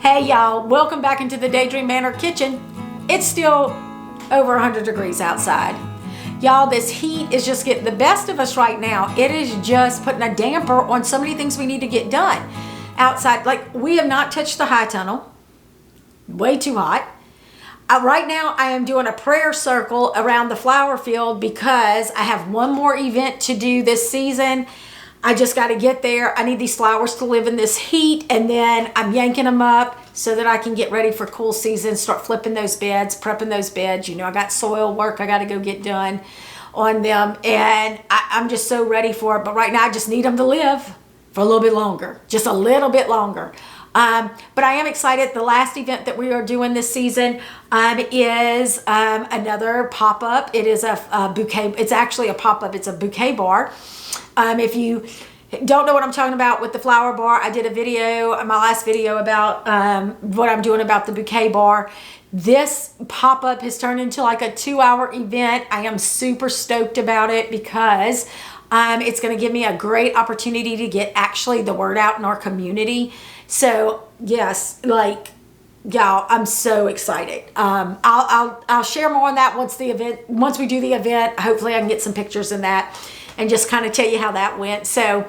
Hey y'all, welcome back into the Daydream Manor kitchen. It's still over 100 degrees outside. Y'all, this heat is just getting the best of us right now. It is just putting a damper on so many things we need to get done outside. Like, we have not touched the high tunnel. Way too hot. Right now, I am doing a prayer circle around the flower field because I have one more event to do this season. I just got to get there. I need these flowers to live in this heat, and then I'm yanking them up so that I can get ready for cool season, start flipping those beds, prepping those beds. You know, I got soil work I got to go get done on them, and I'm just so ready for it. But right now, I just need them to live for a little bit longer, just a little bit longer. But I am excited. The last event that we are doing this season is another pop-up. It is a bouquet. It's actually a pop-up. It's a bouquet bar. If you don't know what I'm talking about with the flower bar, I did a video, my last video, about what I'm doing about the bouquet bar. This pop-up has turned into like a 2-hour event. I am super stoked about it because it's going to give me a great opportunity to get actually the word out in our community. So yes, like, y'all, I'm so excited. I'll share more on that once we do the event. Hopefully I can get some pictures in that and just kind of tell you how that went. So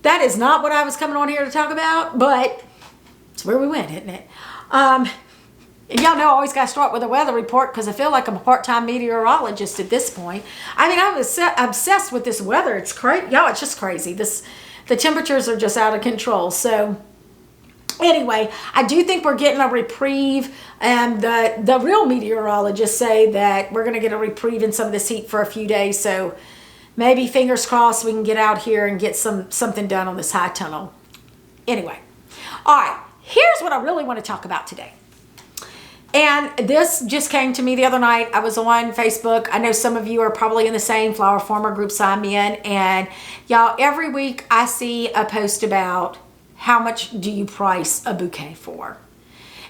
that is not what I was coming on here to talk about, but it's where we went, isn't it? And y'all know I always got to start with a weather report because I feel like I'm a part-time meteorologist at this point. I mean, I'm obsessed with this weather. It's crazy. Y'all, it's just crazy. The temperatures are just out of control. So anyway, I do think we're getting a reprieve, and the real meteorologists say that we're going to get a reprieve in some of this heat for a few days. So maybe, fingers crossed, we can get out here and get something done on this high tunnel. Anyway, all right, here's what I really want to talk about today. And this just came to me the other night. I was on Facebook. I know some of you are probably in the same flower farmer groups I'm in. And y'all, every week I see a post about how much do you price a bouquet for?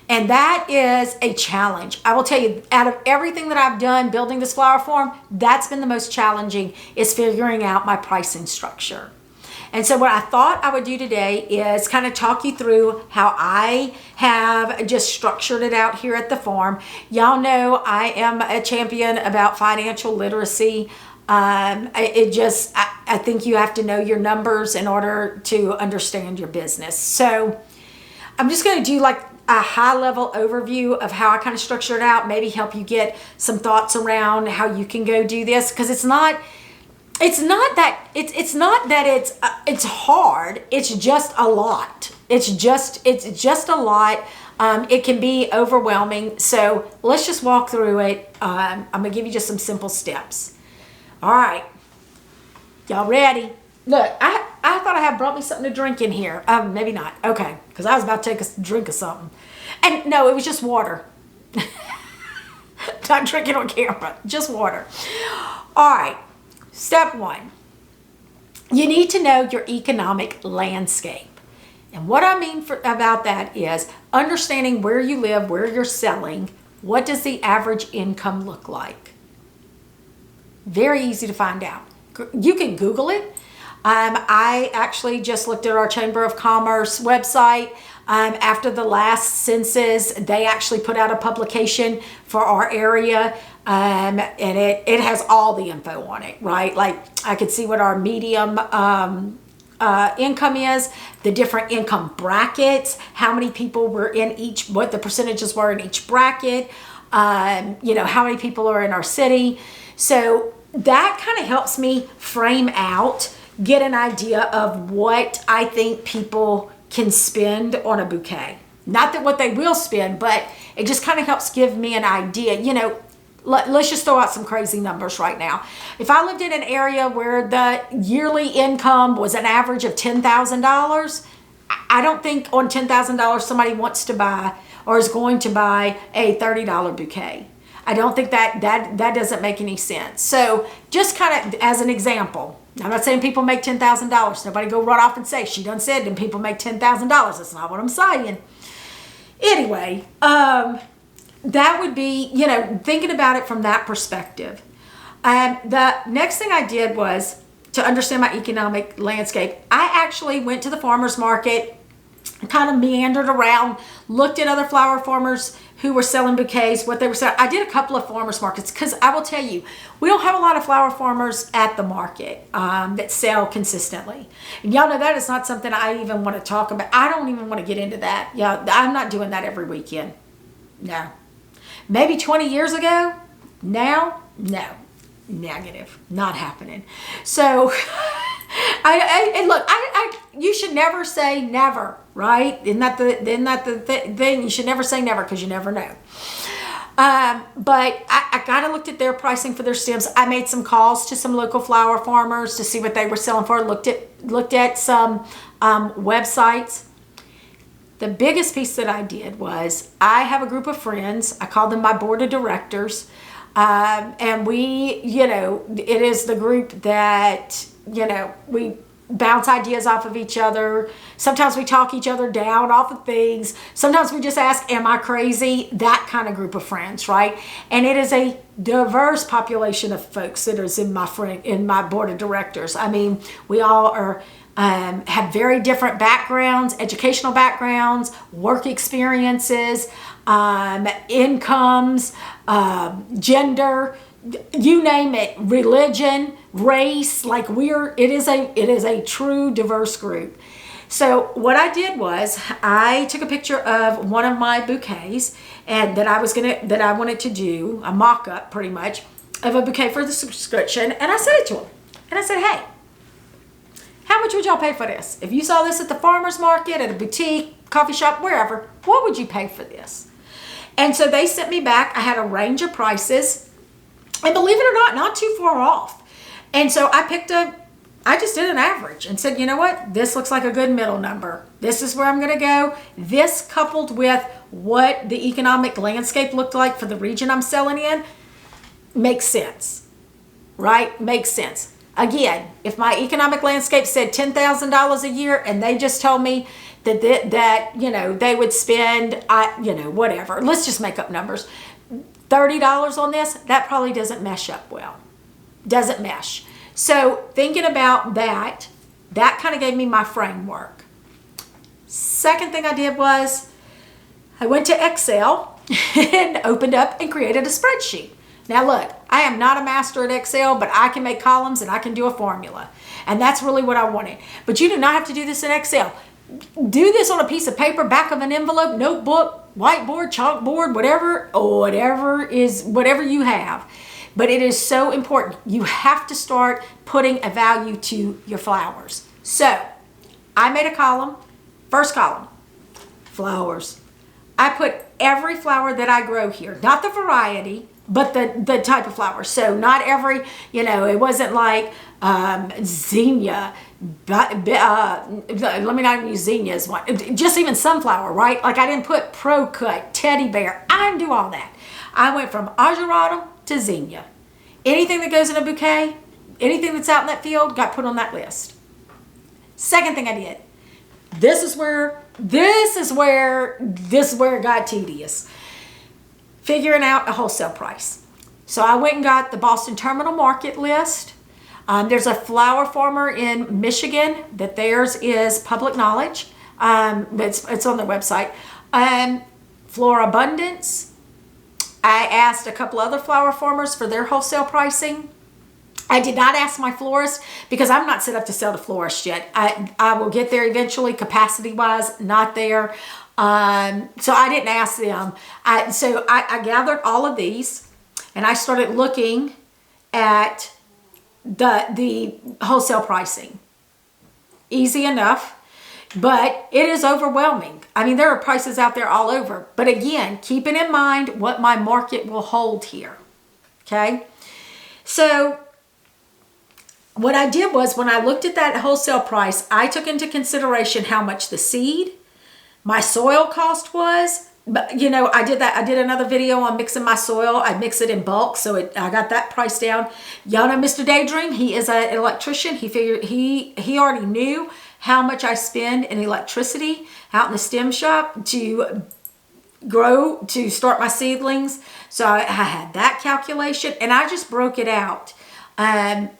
And that is a challenge. I will tell you, out of everything that I've done building this flower farm, that's been the most challenging, is figuring out my pricing structure. And so what I thought I would do today is kind of talk you through how I have just structured it out here at the farm. Y'all know I am a champion about financial literacy. I think you have to know your numbers in order to understand your business. So I'm just going to do like a high-level overview of how I kind of structure it out, maybe help you get some thoughts around how you can go do this, because it's not that it's hard. It's just a lot. It's just a lot. It can be overwhelming. So let's just walk through it. I'm gonna give you just some simple steps. All right, y'all ready? Look, I thought I had brought me something to drink in here. Maybe not. Okay, because I was about to take a drink of something, and no, it was just water. Not drinking on camera, just water. All right. Step 1, you need to know your economic landscape. And what I mean about that is understanding where you live, where you're selling, what does the average income look like? Very easy to find out. You can Google it. I actually just looked at our Chamber of Commerce website. After the last census, they actually put out a publication for our area. And it has all the info on it, right? Like, I could see what our medium income is, the different income brackets, how many people were in each, what the percentages were in each bracket, you know, how many people are in our city. So that kind of helps me frame out, get an idea of what I think people can spend on a bouquet. Not that what they will spend, but it just kind of helps give me an idea. You know, let's just throw out some crazy numbers right now. If I lived in an area where the yearly income was an average of $10,000, I don't think on $10,000 somebody wants to buy or is going to buy a $30 bouquet. I don't think that doesn't make any sense. So just kind of as an example, I'm not saying people make $10,000. Nobody go run off and say, she done said them people make $10,000. That's not what I'm saying. Anyway, that would be, you know, thinking about it from that perspective. The next thing I did was to understand my economic landscape. I actually went to the farmer's market kind of meandered around, looked at other flower farmers who were selling bouquets, what they were selling. I did a couple of farmers markets because I will tell you, we don't have a lot of flower farmers at the market that sell consistently. And y'all know that is not something I even want to talk about. I don't even want to get into that. Yeah, I'm not doing that every weekend. No. Maybe 20 years ago. Now, no. Negative. Not happening. So, and look, you should never say never, right? Isn't that the thing? You should never say never because you never know. But I kind of looked at their pricing for their stems. I made some calls to some local flower farmers to see what they were selling for. Looked at some websites. The biggest piece that I did was I have a group of friends. I call them my board of directors. And we, it is the group that, we bounce ideas off of each other. Sometimes we talk each other down off of things. Sometimes we just ask, am I crazy? That kind of group of friends, right? And it is a diverse population of folks that is in my board of directors. I mean, we all are, have very different backgrounds, educational backgrounds, work experiences, incomes, gender, you name it, religion, race. Like it is a true diverse group. So what I did was I took a picture of one of my bouquets and that I wanted to do a mock-up pretty much of a bouquet for the subscription, and I sent it to them. And I said, hey, how much would y'all pay for this? If you saw this at the farmer's market, at a boutique, coffee shop, wherever, what would you pay for this? And so they sent me back. I had a range of prices. And believe it or not too far off. And so I just did an average and said, you know what? This looks like a good middle number. This is where I'm going to go. This coupled with what the economic landscape looked like for the region I'm selling in makes sense, right? Makes sense. Again, if my economic landscape said $10,000 a year and they just told me that they would spend, whatever. Let's just make up numbers. $30 on this, that probably doesn't mesh up well. Doesn't mesh. So thinking about that kind of gave me my framework. Second thing I did was I went to Excel and opened up and created a spreadsheet. Now look, I am not a master at Excel, but I can make columns and I can do a formula. And that's really what I wanted. But you do not have to do this in Excel. Do this on a piece of paper, back of an envelope, notebook, whiteboard, chalkboard, whatever you have. But it is so important. You have to start putting a value to your flowers. So I made a column. First column, flowers. I put every flower that I grow here, not the variety, but the type of flower. So not every, it wasn't like zinnia, let me not even use zinnia as one, just even sunflower, right? Like I didn't put pro cut, teddy bear. I didn't do all that. I went from ageratum to zinnia. Anything that goes in a bouquet, anything that's out in that field got put on that list. Second thing I did, this is where it got tedious. Figuring out a wholesale price. So I went and got the Boston Terminal Market list. There's a flower farmer in Michigan that theirs is public knowledge. It's on their website. Flora Abundance. I asked a couple other flower farmers for their wholesale pricing. I did not ask my florist because I'm not set up to sell to florists yet. I will get there eventually, capacity-wise, not there. So I didn't ask them. So I gathered all of these and I started looking at the wholesale pricing. Easy enough, but it is overwhelming. I mean, there are prices out there all over. But again, keeping in mind what my market will hold here. Okay? So what I did was when I looked at that wholesale price, I took into consideration how much the seed, my soil cost was. But I did that. I did another video on mixing my soil. I mix it in bulk, so I got that price down. Y'all know Mr. Daydream. He is an electrician. He figured he already knew how much I spend in electricity out in the stem shop to start my seedlings. So I had that calculation, and I just broke it out, and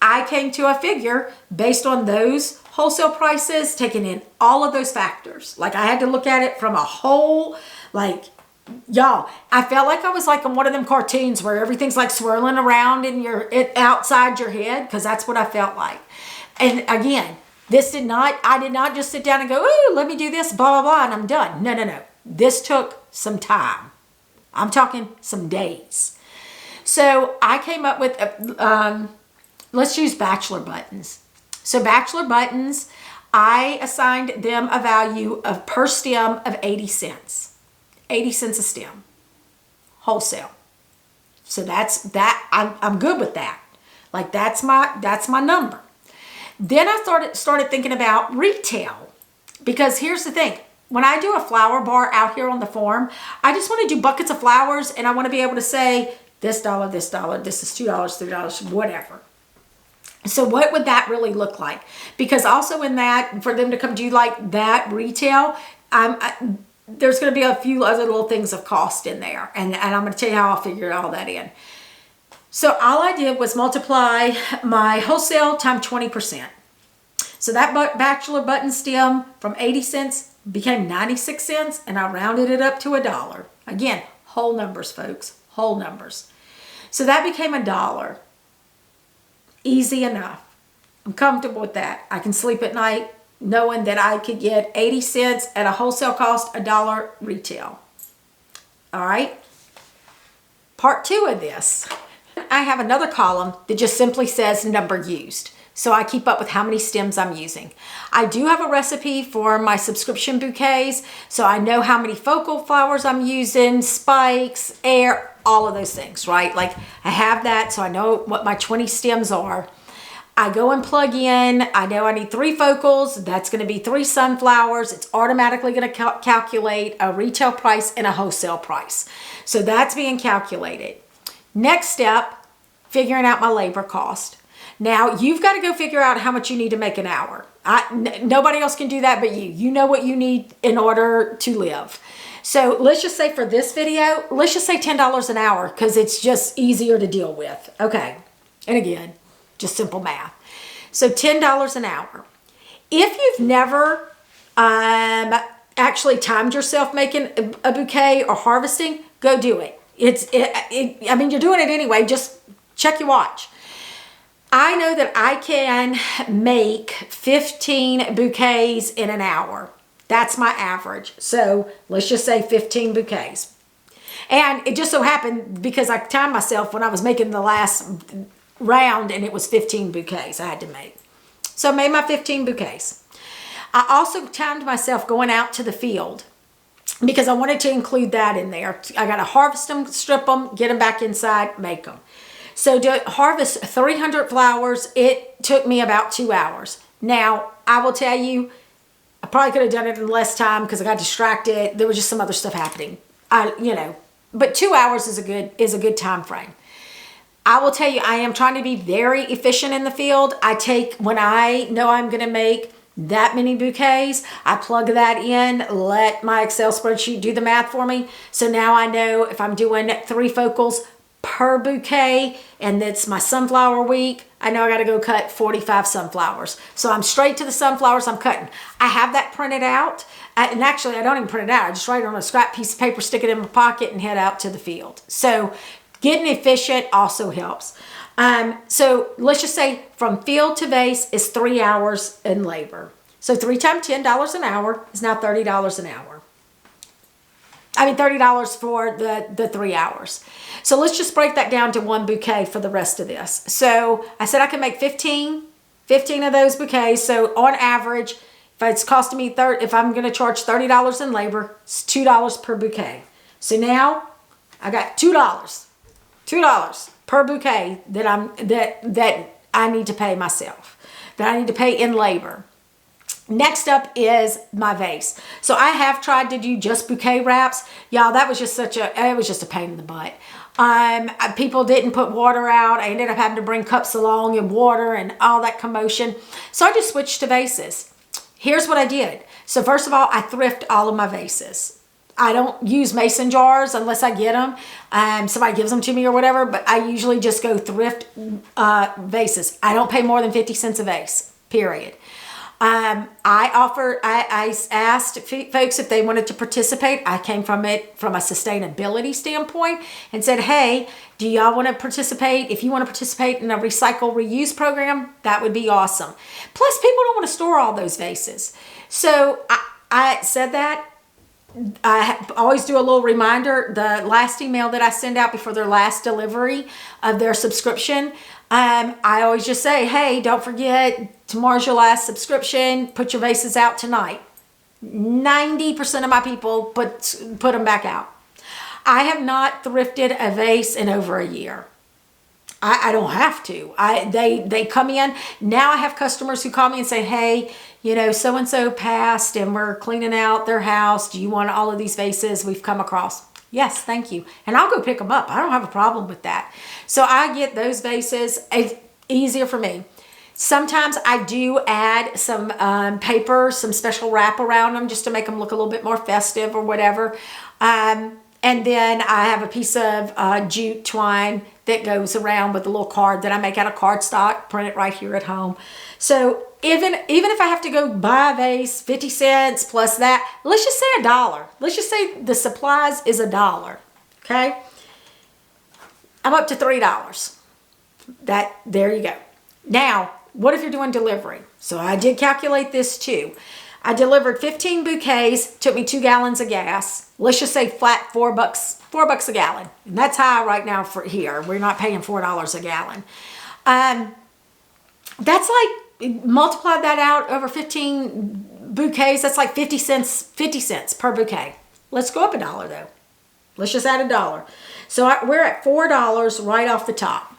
I came to a figure based on those wholesale prices, taking in all of those factors. Like I had to look at it from a whole, like, y'all, I felt like I was like in one of them cartoons where everything's like swirling around in outside your head, because that's what I felt like. And again, I did not just sit down and go, ooh, let me do this, blah, blah, blah, and I'm done. No, no, no. This took some time. I'm talking some days. So I came up with, let's use bachelor buttons. So bachelor buttons, I assigned them a value of per stem of 80 cents. 80 cents a stem. Wholesale. So that's that. I'm good with that. Like that's my number. Then I started thinking about retail. Because here's the thing. When I do a flower bar out here on the farm, I just want to do buckets of flowers, and I want to be able to say this dollar, this is $2, $3, whatever. So what would that really look like? Because also in that, for them to come do like that retail, there's going to be a few other little things of cost in there. And I'm going to tell you how I'll figure all that in. So all I did was multiply my wholesale times 20%. So that bachelor button stem from 80 cents became 96 cents, and I rounded it up to $1. Again, whole numbers, folks, whole numbers. So that became $1. Easy enough. I'm comfortable with that. I can sleep at night knowing that I could get 80 cents at a wholesale cost, $1 retail. All right. Part 2 of this. I have another column that just simply says number used. So I keep up with how many stems I'm using. I do have a recipe for my subscription bouquets, so I know how many focal flowers I'm using, spikes, air, all of those things, right? Like I have that, so I know what my 20 stems are. I go and plug in. I know I need 3 focals. That's going to be 3 sunflowers. It's automatically going to calculate a retail price and a wholesale price. So that's being calculated. Next step, figuring out my labor cost. Now, you've got to go figure out how much you need to make an hour. Nobody else can do that but you. You know what you need in order to live. So let's just say for this video, let's just say $10 an hour because it's just easier to deal with. Okay. And again, just simple math. So $10 an hour. If you've never actually timed yourself making a bouquet or harvesting, go do it. I mean, you're doing it anyway. Just check your watch. I know that I can make 15 bouquets in an hour. That's my average. So let's just say 15 bouquets. And it just so happened because I timed myself when I was making the last round and it was 15 bouquets I had to make. So I made my 15 bouquets. I also timed myself going out to the field because I wanted to include that in there. I got to harvest them, strip them, get them back inside, make them. So to harvest 300 flowers, it took me about 2 hours. Now, I will tell you, I probably could have done it in less time because I got distracted. There was just some other stuff happening. But 2 hours is a good time frame. I will tell you, I am trying to be very efficient in the field. When I know I'm going to make that many bouquets, I plug that in, let my Excel spreadsheet do the math for me. So now I know if I'm doing 3 focals per bouquet and it's my sunflower week, I know I got to go cut 45 sunflowers. So I'm straight to the sunflowers I'm cutting. I have that printed out. And actually, I don't even print it out. I just write it on a scrap piece of paper, stick it in my pocket, and head out to the field. So getting efficient also helps. So let's just say from field to vase is 3 hours in labor. So 3 times $10 an hour is now $30 an hour. $30 for the 3 hours. So let's just break that down to 1 bouquet for the rest of this. So I said I can make 15 of those bouquets. So on average, if it's costing me if I'm going to charge $30 in labor, it's $2 per bouquet. So now I got $2 per bouquet that I need to pay myself, that I need to pay in labor. Next up is my vase. So I have tried to do just bouquet wraps. Y'all, that was just it was just a pain in the butt. People didn't put water out. I ended up having to bring cups along and water and all that commotion. So I just switched to vases. Here's what I did. So first of all, I thrift all of my vases. I don't use mason jars unless I get them. Somebody gives them to me or whatever, but I usually just go thrift vases. I don't pay more than 50 cents a vase, period. I asked folks if they wanted to participate. I came from it from a sustainability standpoint and said, hey, do y'all want to participate? If you want to participate in a recycle reuse program, that would be awesome. Plus, people don't want to store all those vases. So I said that. I always do a little reminder. The last email that I send out before their last delivery of their subscription, I always just say, hey, don't forget, tomorrow's your last subscription. Put your vases out tonight. 90% of my people put them back out. I have not thrifted a vase in over a year. I don't have to. They come in. Now I have customers who call me and say, hey, so-and-so passed and we're cleaning out their house. Do you want all of these vases we've come across? Yes, thank you. And I'll go pick them up. I don't have a problem with that. So I get those vases. It's easier for me. Sometimes I do add some paper, some special wrap around them just to make them look a little bit more festive or whatever. And then I have a piece of jute twine that goes around with a little card that I make out of cardstock, print it right here at home. So even if I have to go buy a vase, 50 cents plus that, let's just say $1. Let's just say the supplies is $1. Okay? I'm up to $3. There you go. Now, what if you're doing delivery? So I did calculate this too. I delivered 15 bouquets, took me 2 gallons of gas. Let's just say flat $4 a gallon. And that's high right now for here. We're not paying $4 a gallon. That's like, multiply that out over 15 bouquets. That's like 50 cents per bouquet. Let's go up $1 though. Let's just add $1. So we're at $4 right off the top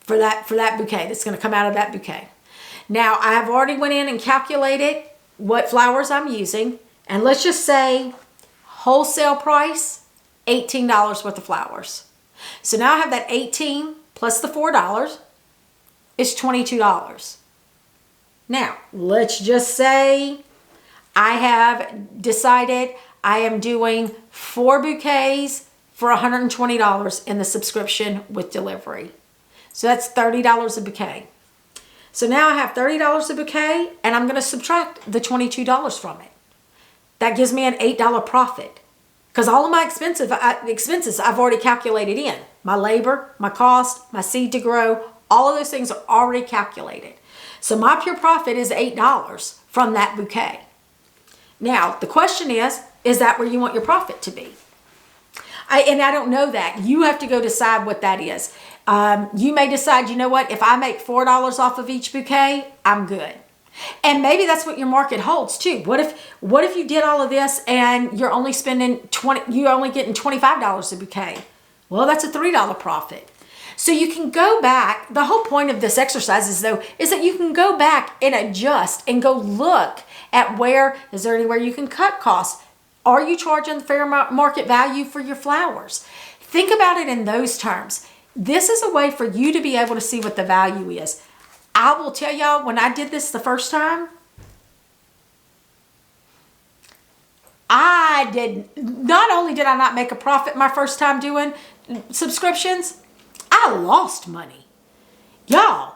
for that bouquet that's going to come out of that bouquet. Now I have already went in and calculated what flowers I'm using, and let's just say wholesale price $18 worth of flowers. So now I have that 18 plus the $4 is $22. Now let's just say I have decided I am doing 4 bouquets for $120 in the subscription with delivery. So that's $30 a bouquet. So now I have $30 a bouquet, and I'm going to subtract the $22 from it. That gives me an $8 profit. Because all of my expenses I've already calculated in. My labor, my cost, my seed to grow, all of those things are already calculated. So my pure profit is $8 from that bouquet. Now, the question is that where you want your profit to be? I don't know that. You have to go decide what that is. You may decide, you know what, if I make $4 off of each bouquet, I'm good. And maybe that's what your market holds too. What if you did all of this and you're only spending you're only getting $25 a bouquet? Well, that's a $3 profit. So you can go back. The whole point of this exercise is that you can go back and adjust and go look at is there anywhere you can cut costs? Are you charging the fair market value for your flowers? Think about it in those terms. This is a way for you to be able to see what the value is. I will tell y'all, when I did this the first time, not only did I not make a profit my first time doing subscriptions, I lost money. Y'all,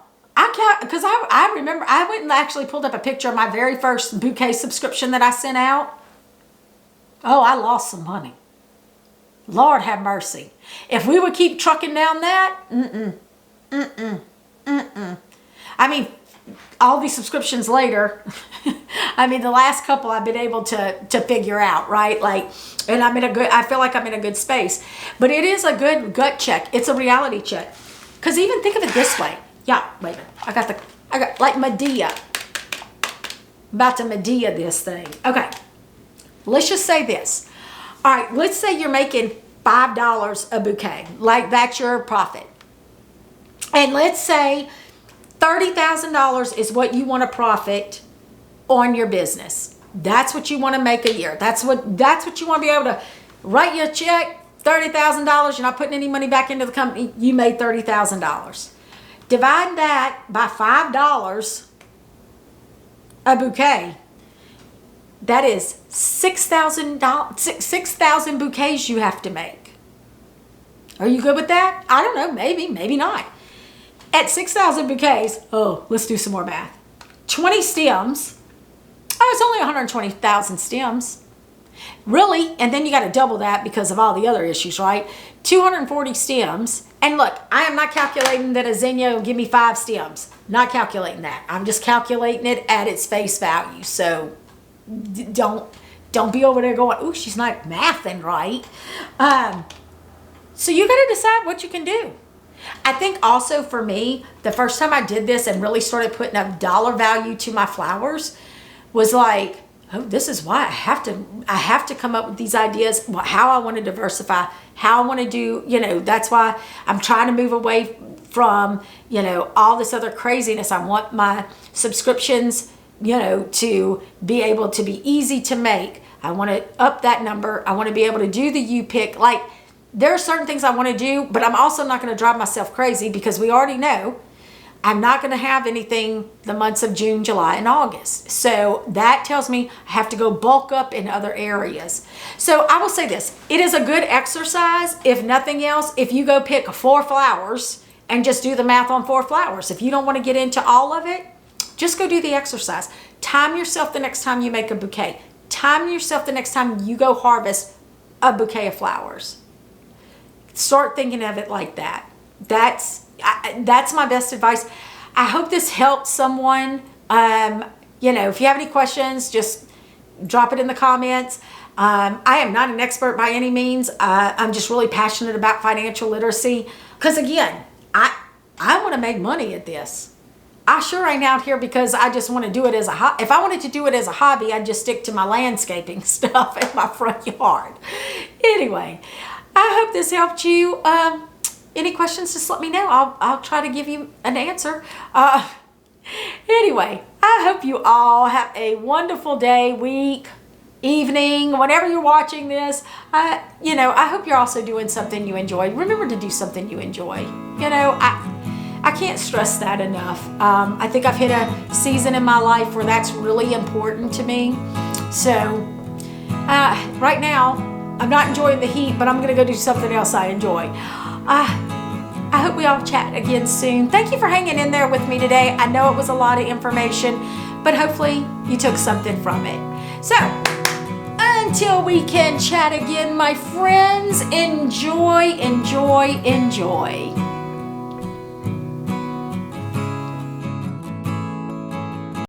because I remember I went and actually pulled up a picture of my very first bouquet subscription that I sent out. Oh, I lost some money. Lord have mercy. If we would keep trucking down that, I mean, all these subscriptions later, I mean, the last couple I've been able to figure out, right? like, and I feel like I'm in a good space. But it is a good gut check. It's a reality check. Because even think of it this way. Yeah, wait a minute. I got like Medea. About to Medea this thing. Okay. Let's just say this. All right, let's say you're making $5 a bouquet. Like that's your profit. And let's say $30,000 is what you want to profit on your business. That's what you want to make a year. That's what you want to be able to write your check, $30,000. You're not putting any money back into the company. You made $30,000. Divide that by $5 a bouquet. That is $6,000 bouquets you have to make. Are you good with that? I don't know. Maybe not. At 6,000 bouquets, let's do some more math. 20 stems. Oh, it's only 120,000 stems. Really? And then you got to double that because of all the other issues, right? 240 stems. And look, I am not calculating that a zinnia will give me 5 stems. Not calculating that. I'm just calculating it at its face value. So don't be over there going, ooh, she's not mathing right. So you got to decide what you can do. I think also for me, the first time I did this and really started putting a dollar value to my flowers was like, oh, this is why I have to come up with these ideas, how I want to diversify, how I want to do, that's why I'm trying to move away from, all this other craziness. I want my subscriptions, to be able to be easy to make. I want to up that number. I want to be able to do the U-pick. Like, there are certain things I want to do, but I'm also not going to drive myself crazy because we already know I'm not going to have anything the months of June, July, and August. So that tells me I have to go bulk up in other areas. So I will say this. It is a good exercise, if nothing else, if you go pick 4 flowers and just do the math on 4 flowers. If you don't want to get into all of it, just go do the exercise. Time yourself the next time you make a bouquet. Time yourself the next time you go harvest a bouquet of flowers. Start thinking of it like that. That's my best advice. I hope this helped someone. If you have any questions, just drop it in the comments. I am not an expert by any means. I'm just really passionate about financial literacy. Because again, I want to make money at this. I sure ain't out here because I just want to do it as a hobby. If I wanted to do it as a hobby, I'd just stick to my landscaping stuff in my front yard. Anyway, I hope this helped you. Any questions, just let me know. I'll try to give you an answer. Anyway, I hope you all have a wonderful day, week, evening, whenever you're watching this. I hope you're also doing something you enjoy. Remember to do something you enjoy. I can't stress that enough. I think I've hit a season in my life where that's really important to me. So right now, I'm not enjoying the heat, but I'm going to go do something else I enjoy. I hope we all chat again soon. Thank you for hanging in there with me today. I know it was a lot of information, but hopefully you took something from it. So until we can chat again, my friends, enjoy, enjoy, enjoy.